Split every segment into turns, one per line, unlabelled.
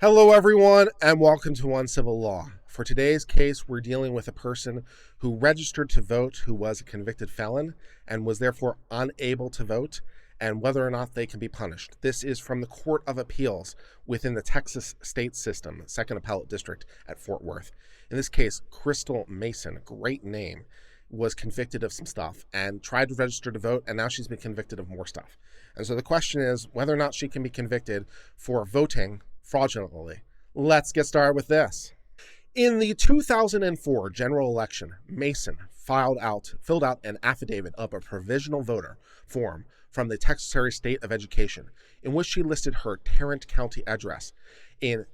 Hello, everyone, and welcome to Uncivil Law. For today's case, we're dealing with a person who registered to vote who was a convicted felon and was therefore unable to vote, and whether or not they can be punished. This is from the Court of Appeals within the Texas State System, 2nd Appellate District at Fort Worth. In this case, Crystal Mason, great name, was convicted of some stuff and tried to register to vote, and now she's been convicted of more stuff. And so the question is whether or not she can be convicted for voting fraudulently. Let's get started with this. In the 2004 general election, Mason filled out an affidavit of a provisional voter form from the Texas Secretary of State of Education, in which she listed her Tarrant County address in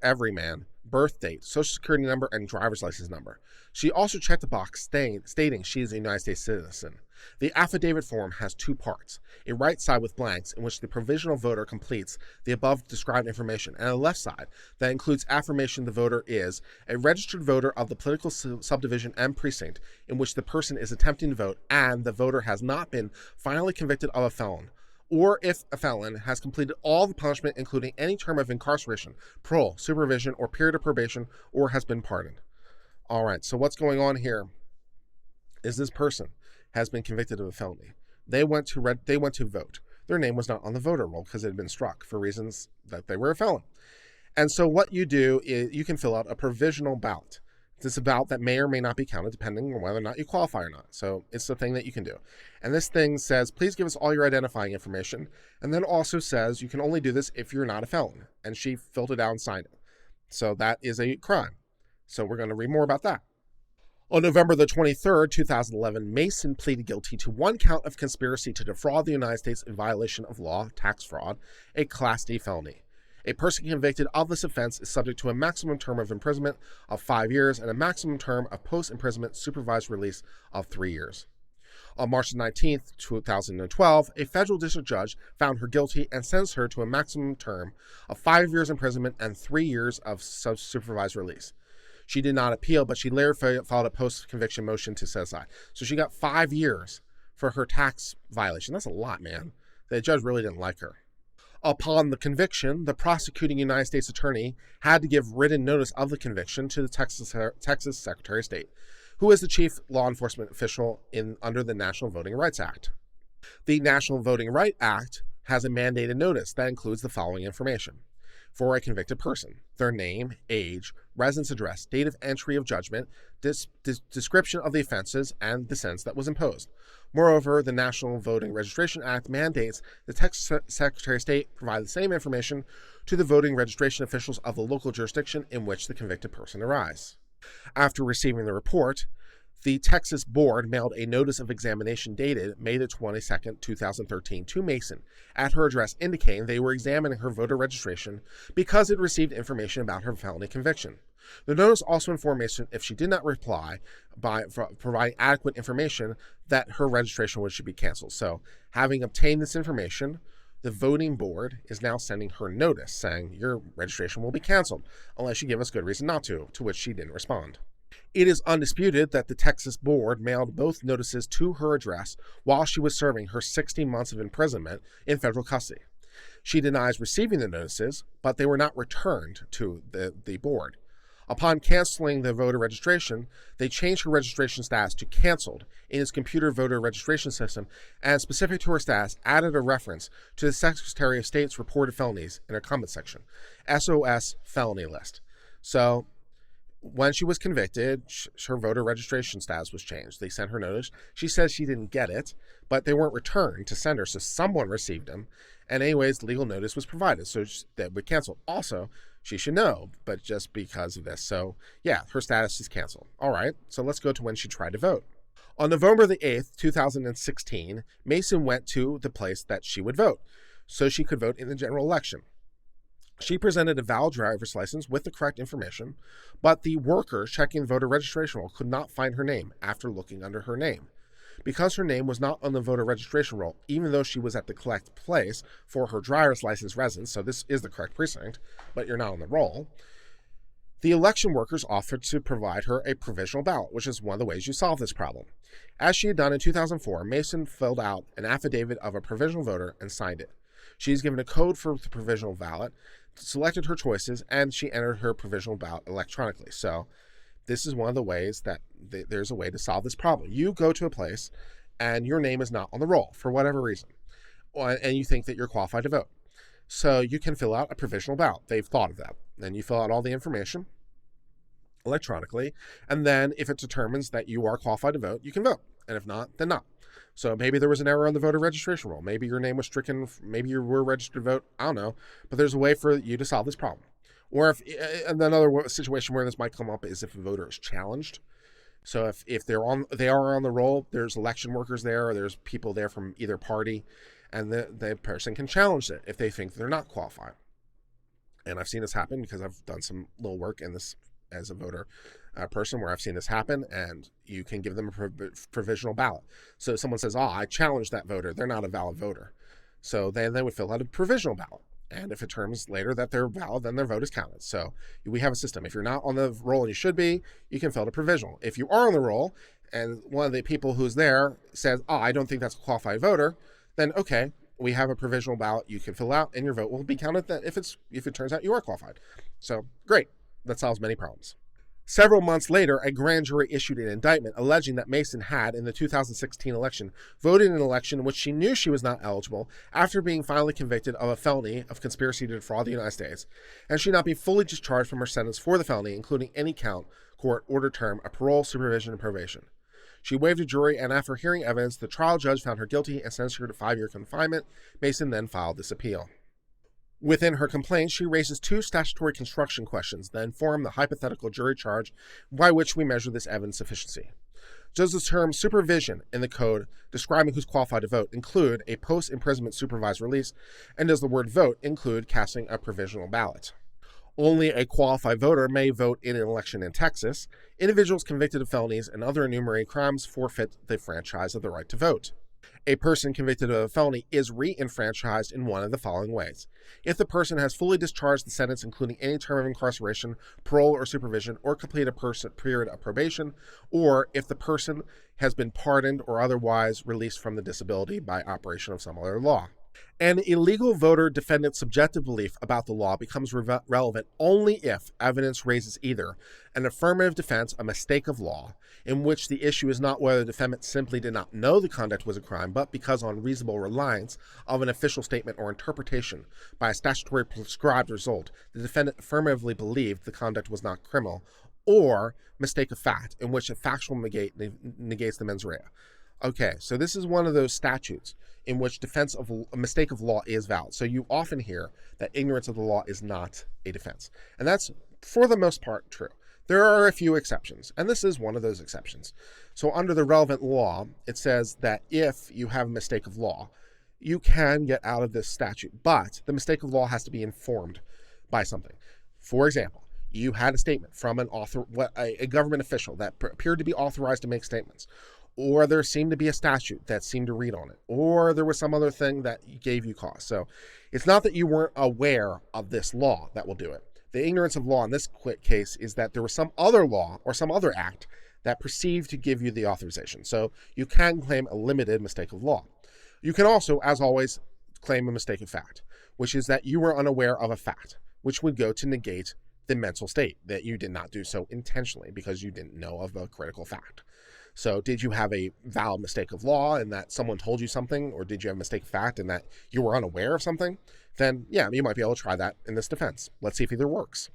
everyman, birth date, social security number, and driver's license number. She also checked the box stating she is a United States citizen. The affidavit form has two parts, a right side with blanks in which the provisional voter completes the above described information, and a left side that includes affirmation the voter is a registered voter of the political subdivision and precinct in which the person is attempting to vote, and the voter has not been finally convicted of a felon, or if a felon has completed all the punishment, including any term of incarceration, parole, supervision, or period of probation, or has been pardoned. All right, so what's going on here is this person has been convicted of a felony. They went to vote. Their name was not on the voter roll because it had been struck for reasons that they were a felon. And so what you do is you can fill out a provisional ballot. It's a ballot that may or may not be counted depending on whether or not you qualify or not. So it's the thing that you can do. And this thing says, please give us all your identifying information. And then also says you can only do this if you're not a felon. And she filled it out and signed it. So that is a crime. So we're going to read more about that. On November the 23rd, 2011, Mason pleaded guilty to one count of conspiracy to defraud the United States in violation of law, tax fraud, a Class D felony. A person convicted of this offense is subject to a maximum term of imprisonment of 5 years and a maximum term of post-imprisonment supervised release of 3 years. On March 19, 2012, a federal district judge found her guilty and sentenced her to a maximum term of 5 years imprisonment and 3 years of supervised release. She did not appeal, but she later filed a post-conviction motion to set aside. So she got 5 years for her tax violation. That's a lot, man. The judge really didn't like her. Upon the conviction, the prosecuting United States attorney had to give written notice of the conviction to the Texas Secretary of State, who is the chief law enforcement official under the National Voting Rights Act. The National Voting Rights Act has a mandated notice that includes the following information. For a convicted person, their name, age, residence address, date of entry of judgment, description of the offenses, and the sentence that was imposed. Moreover, the National Voting Registration Act mandates the Texas Secretary of State provide the same information to the voting registration officials of the local jurisdiction in which the convicted person arrives. After receiving the report, the Texas Board mailed a notice of examination dated May 22, 2013 to Mason at her address indicating they were examining her voter registration because it received information about her felony conviction. The notice also informed Mason if she did not reply by providing adequate information that her registration should be canceled. So, having obtained this information, the voting board is now sending her notice saying your registration will be canceled unless you give us good reason not to which she didn't respond. It is undisputed that the Texas Board mailed both notices to her address while she was serving her 16 months of imprisonment in federal custody. She denies receiving the notices, but they were not returned to the board. Upon canceling the voter registration, they changed her registration status to canceled in its computer voter registration system, and specific to her status, added a reference to the Secretary of State's reported felonies in her comment section, SOS felony list. So, when she was convicted, her voter registration status was changed. They sent her notice. She says she didn't get it, but they weren't returned to send her, so someone received them. And anyways, legal notice was provided, so that would cancel. Also, she should know, but just because of this. So, yeah, her status is canceled. All right, so let's go to when she tried to vote. On November the 8th, 2016, Mason went to the place that she would vote, so she could vote in the general election. She presented a valid driver's license with the correct information, but the worker checking the voter registration roll could not find her name after looking under her name. Because her name was not on the voter registration roll, even though she was at the correct place for her driver's license residence, so this is the correct precinct, but you're not on the roll, the election workers offered to provide her a provisional ballot, which is one of the ways you solve this problem. As she had done in 2004, Mason filled out an affidavit of a provisional voter and signed it. She is given a code for the provisional ballot selected her choices, and she entered her provisional ballot electronically. So this is one of the ways that there's a way to solve this problem. You go to a place and your name is not on the roll for whatever reason, and you think that you're qualified to vote. So you can fill out a provisional ballot. They've thought of that. Then you fill out all the information electronically, and then if it determines that you are qualified to vote, you can vote. And if not, then not. So maybe there was an error on the voter registration roll. Maybe your name was stricken. Maybe you were registered to vote. I don't know. But there's a way for you to solve this problem. Or if another situation where this might come up is if a voter is challenged. So if they are on the roll, there's election workers there, or there's people there from either party, and the person can challenge it if they think they're not qualified. And I've seen this happen because I've done some little work in this as a voter person where I've seen this happen, and you can give them a provisional ballot. So if someone says, I challenged that voter, they're not a valid voter. So then they would fill out a provisional ballot. And if it determines later that they're valid, then their vote is counted. So we have a system. If you're not on the roll and you should be, you can fill out a provisional. If you are on the roll and one of the people who's there says, I don't think that's a qualified voter, then okay, we have a provisional ballot you can fill out and your vote will be counted if it turns out you are qualified. So great. That solves many problems. Several months later, a grand jury issued an indictment alleging that Mason had, in the 2016 election, voted in an election in which she knew she was not eligible after being finally convicted of a felony of conspiracy to defraud the United States, and she not be fully discharged from her sentence for the felony, including any count, court ordered term of parole, supervision, and probation. She waived a jury, and after hearing evidence, the trial judge found her guilty and sentenced her to 5-year confinement. Mason then filed this appeal. Within her complaint, she raises 2 statutory construction questions that inform the hypothetical jury charge by which we measure this evidence sufficiency. Does the term supervision in the code describing who's qualified to vote include a post-imprisonment supervised release, and does the word vote include casting a provisional ballot? Only a qualified voter may vote in an election in Texas. Individuals convicted of felonies and other enumerated crimes forfeit the franchise of the right to vote. A person convicted of a felony is re-enfranchised in one of the following ways. If the person has fully discharged the sentence, including any term of incarceration, parole or supervision, or completed a period of probation, or if the person has been pardoned or otherwise released from the disability by operation of some other law. An illegal voter defendant's subjective belief about the law becomes relevant only if evidence raises either an affirmative defense, a mistake of law, in which the issue is not whether the defendant simply did not know the conduct was a crime, but because on reasonable reliance of an official statement or interpretation by a statutory prescribed result, the defendant affirmatively believed the conduct was not criminal, or mistake of fact, in which a factual negates the mens rea. Okay, so this is one of those statutes in which defense of a mistake of law is valid. So you often hear that ignorance of the law is not a defense. And that's, for the most part, true. There are a few exceptions, and this is one of those exceptions. So under the relevant law, it says that if you have a mistake of law, you can get out of this statute, but the mistake of law has to be informed by something. For example, you had a statement from a government official that appeared to be authorized to make statements, or there seemed to be a statute that seemed to read on it, or there was some other thing that gave you cause. So it's not that you weren't aware of this law that will do it. The ignorance of law in this case is that there was some other law or some other act that perceived to give you the authorization. So you can claim a limited mistake of law. You can also, as always, claim a mistake of fact, which is that you were unaware of a fact, which would go to negate the mental state, that you did not do so intentionally because you didn't know of a critical fact. So did you have a valid mistake of law in that someone told you something, or did you have a mistake of fact in that you were unaware of something? Then, yeah, you might be able to try that in this defense. Let's see if either works.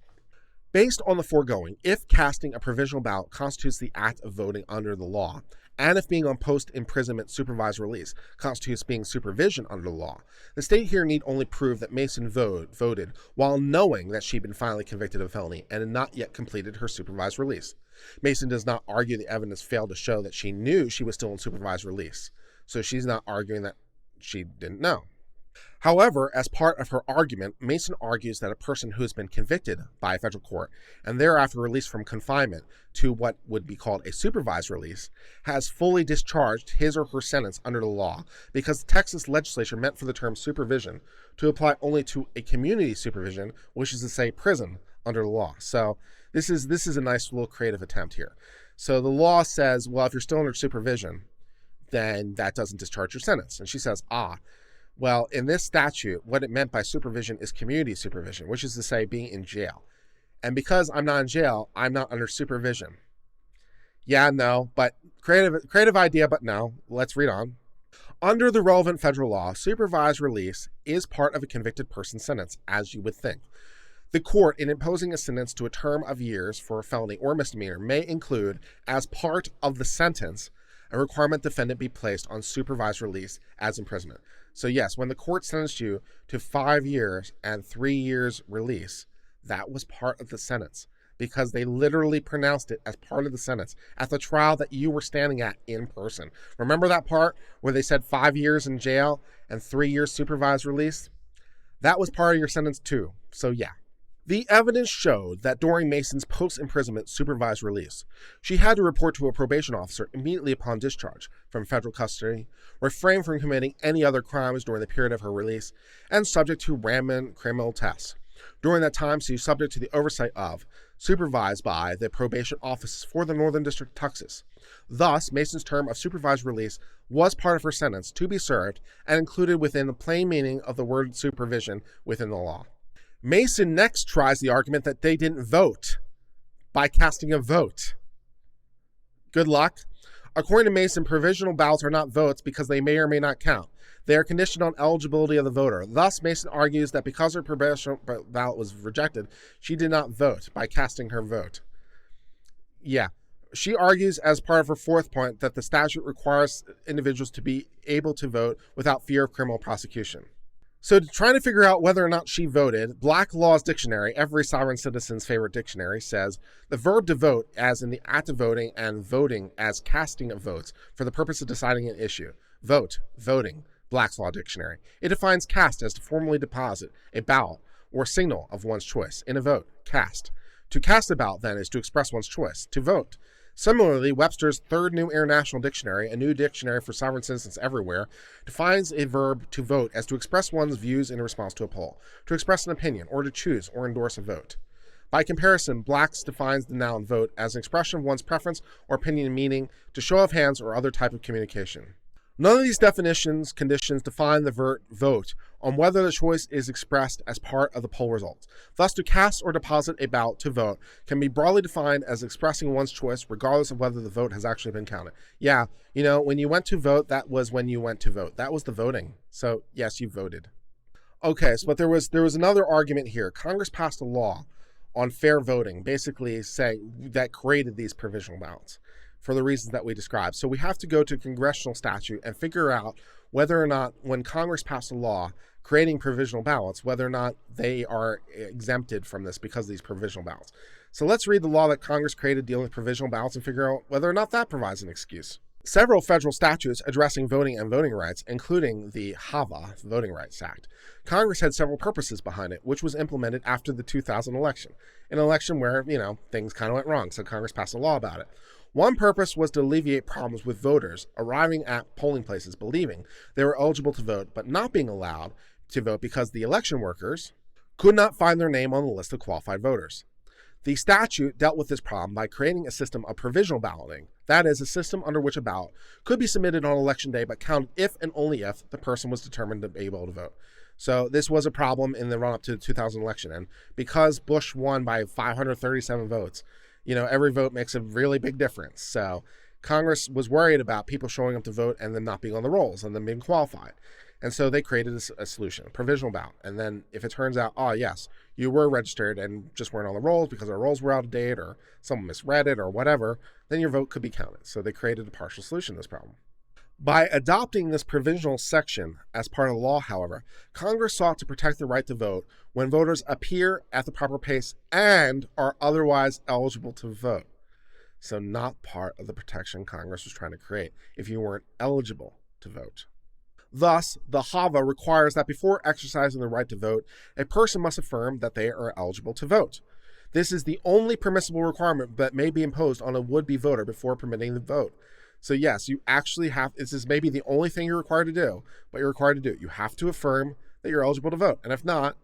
Based on the foregoing, if casting a provisional ballot constitutes the act of voting under the law, and if being on post-imprisonment supervised release constitutes being supervision under the law, the state here need only prove that Mason voted while knowing that she'd been finally convicted of a felony and had not yet completed her supervised release. Mason does not argue the evidence failed to show that she knew she was still in supervised release, so she's not arguing that she didn't know. However, as part of her argument, Mason argues that a person who has been convicted by a federal court and thereafter released from confinement to what would be called a supervised release has fully discharged his or her sentence under the law because the Texas legislature meant for the term supervision to apply only to a community supervision, which is to say prison, under the law. So this is a nice little creative attempt here. So the law says, well, if you're still under supervision, then that doesn't discharge your sentence. And she says, Well, in this statute, what it meant by supervision is community supervision, which is to say being in jail. And because I'm not in jail, I'm not under supervision. Yeah, no, but creative idea, but no. Let's read on. Under the relevant federal law, supervised release is part of a convicted person's sentence, as you would think. The court, in imposing a sentence to a term of years for a felony or misdemeanor, may include, as part of the sentence, a requirement defendant be placed on supervised release as imprisonment. So yes, when the court sentenced you to 5 years and 3 years release, that was part of the sentence, because they literally pronounced it as part of the sentence at the trial that you were standing at in person. Remember that part where they said 5 years in jail and 3 years supervised release? That was part of your sentence too. So yeah. The evidence showed that during Mason's post-imprisonment supervised release, she had to report to a probation officer immediately upon discharge from federal custody, refrain from committing any other crimes during the period of her release, and subject to random criminal tests. During that time, she was subject to the oversight of, supervised by, the probation office for the Northern District of Texas. Thus, Mason's term of supervised release was part of her sentence to be served and included within the plain meaning of the word supervision within the law. Mason next tries the argument that they didn't vote by casting a vote. Good luck. According to Mason, provisional ballots are not votes because they may or may not count. They are conditioned on eligibility of the voter. Thus, Mason argues that because her provisional ballot was rejected, she did not vote by casting her vote. Yeah. She argues as part of her fourth point that the statute requires individuals to be able to vote without fear of criminal prosecution. So trying to figure out whether or not she voted, Black Law's Dictionary, every sovereign citizen's favorite dictionary, says the verb to vote, as in the act of voting, and voting as casting of votes for the purpose of deciding an issue. Vote, voting, Black's Law Dictionary. It defines cast as to formally deposit a ballot or signal of one's choice in a vote, cast. To cast a ballot, then, is to express one's choice, to vote. Similarly, Webster's Third New International Dictionary, a new dictionary for sovereign citizens everywhere, defines a verb to vote as to express one's views in response to a poll, to express an opinion, or to choose or endorse a vote. By comparison, Black's defines the noun vote as an expression of one's preference or opinion, meaning to show of hands or other type of communication. None of these conditions define the verb vote on whether the choice is expressed as part of the poll results. Thus, to cast or deposit a ballot to vote can be broadly defined as expressing one's choice regardless of whether the vote has actually been counted. Yeah, when you went to vote, that was when you went to vote. That was the voting. So, yes, you voted. Okay, but there was another argument here. Congress passed a law on fair voting, basically saying that created these provisional ballots for the reasons that we described. So we have to go to congressional statute and figure out whether or not when Congress passed a law creating provisional ballots, whether or not they are exempted from this because of these provisional ballots. So let's read the law that Congress created dealing with provisional ballots and figure out whether or not that provides an excuse. Several federal statutes addressing voting and voting rights, including the Hava Voting Rights Act. Congress had several purposes behind it, which was implemented after the 2000 election. An election where, things kind of went wrong, so Congress passed a law about it. One purpose was to alleviate problems with voters arriving at polling places believing they were eligible to vote, but not being allowed to vote because the election workers could not find their name on the list of qualified voters. The statute dealt with this problem by creating a system of provisional balloting, that is, a system under which a ballot could be submitted on election day but counted if and only if the person was determined to be able to vote. So this was a problem in the run-up to the 2000 election, and because Bush won by 537 votes, every vote makes a really big difference. So Congress was worried about people showing up to vote and them not being on the rolls and them being qualified. And so they created a solution, a provisional ballot. And then if it turns out, yes, you were registered and just weren't on the rolls because our rolls were out of date or someone misread it or whatever, then your vote could be counted. So they created a partial solution to this problem. By adopting this provisional section as part of the law, however, Congress sought to protect the right to vote when voters appear at the proper pace and are otherwise eligible to vote. So not part of the protection Congress was trying to create if you weren't eligible to vote. Thus, the Hava requires that before exercising the right to vote, a person must affirm that they are eligible to vote. This is the only permissible requirement that may be imposed on a would-be voter before permitting the vote. So yes, you actually have, this is maybe the only thing you're required to do, but you're required to do it. You have to affirm that you're eligible to vote. And if not,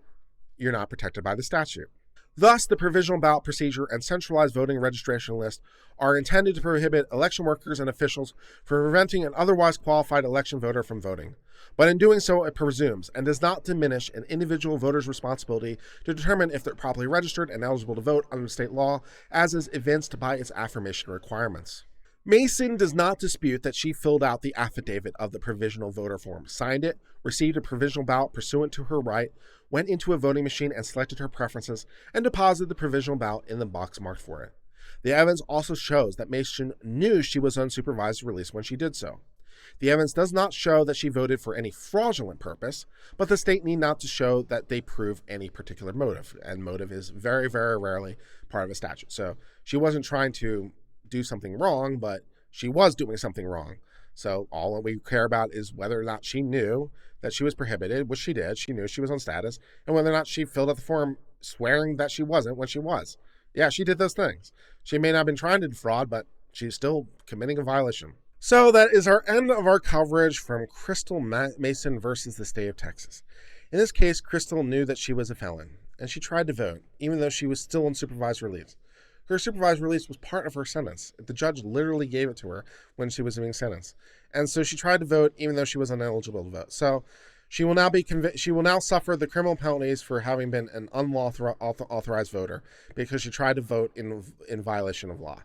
you're not protected by the statute. Thus, the provisional ballot procedure and centralized voting registration list are intended to prohibit election workers and officials from preventing an otherwise qualified election voter from voting. But in doing so, it presumes and does not diminish an individual voter's responsibility to determine if they're properly registered and eligible to vote under state law, as is evinced by its affirmation requirements. Mason does not dispute that she filled out the affidavit of the provisional voter form, signed it, received a provisional ballot pursuant to her right, went into a voting machine and selected her preferences, and deposited the provisional ballot in the box marked for it. The evidence also shows that Mason knew she was on supervised release when she did so. The evidence does not show that she voted for any fraudulent purpose, but the state need not to show that they prove any particular motive, and motive is very, very rarely part of a statute. So she wasn't trying to do something wrong, but she was doing something wrong. So all we care about is whether or not she knew that she was prohibited, which she did. She knew she was on status, and whether or not she filled out the form swearing that she wasn't when she was. Yeah, she did those things. She may not have been trying to defraud, but she's still committing a violation. So that is our end of our coverage from Crystal Mason versus the state of Texas. In this case, Crystal knew that she was a felon, and she tried to vote, even though she was still on supervised release. Her supervised release was part of her sentence. The judge literally gave it to her when she was being sentenced. And so she tried to vote even though she was ineligible to vote. So she will now she will now suffer the criminal penalties for having been an unauthorized voter because she tried to vote in violation of law.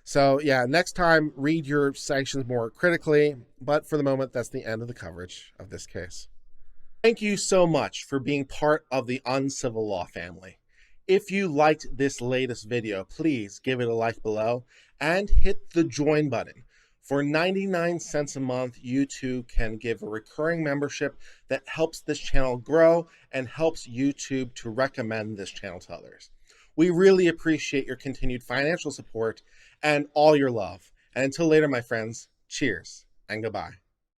So yeah, next time read your sanctions more critically, but for the moment that's the end of the coverage of this case. Thank you so much for being part of the Uncivil Law family. If you liked this latest video, please give it a like below and hit the join button. For 99 cents a month, you too can give a recurring membership that helps this channel grow and helps YouTube to recommend this channel to others. We really appreciate your continued financial support and all your love. And until later, my friends, cheers and goodbye.